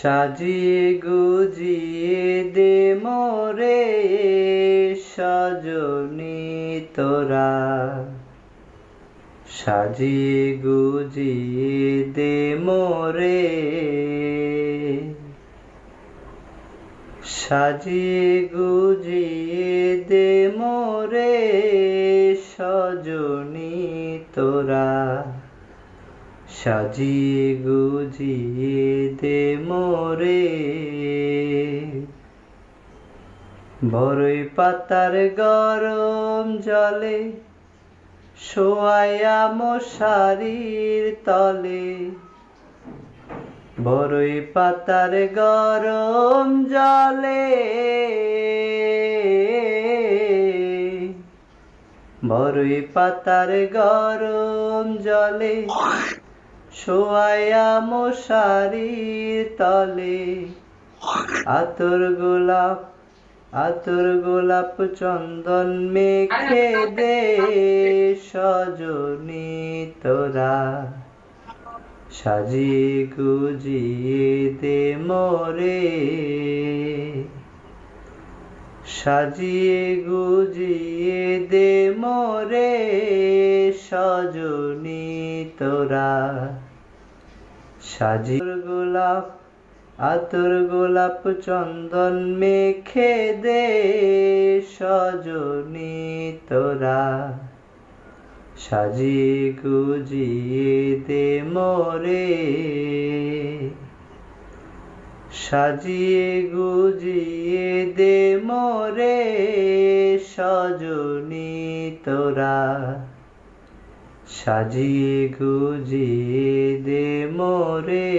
সাজিয়ে গুজিয়ে দে মোরে সজনী তোরা, সাজিয়ে গুজিয়ে দে মোরে, সাজিয়ে গুজিয়ে দে মোরে সজনী তোরা, সাজিয়ে গুজিয়ে দে মোরে। বরই পাতার গরম জলে শোয়াইয়া মশারির তলে, বরই পাতার গরম জলে, বরই পাতার গরম জলে শোয়াইয়া মশারির তলে, আতর গোলাপ চন্দন মেখে দে সজনী তোরা, সাজিয়ে গুজিয়ে দে মোরে, সাজিয়ে গুজিয়ে দে মোরে সজনী তোরা, সাজিয়ে আতর গোলাপ চন্দন মেখে দে সজনী তোরা, সাজিয়ে গুজিয়ে দে মোরে, সাজিয়ে গুজিয়ে দে মোরে সজনী তোরা, সাজিয়ে গুজিয়ে দে মোরে।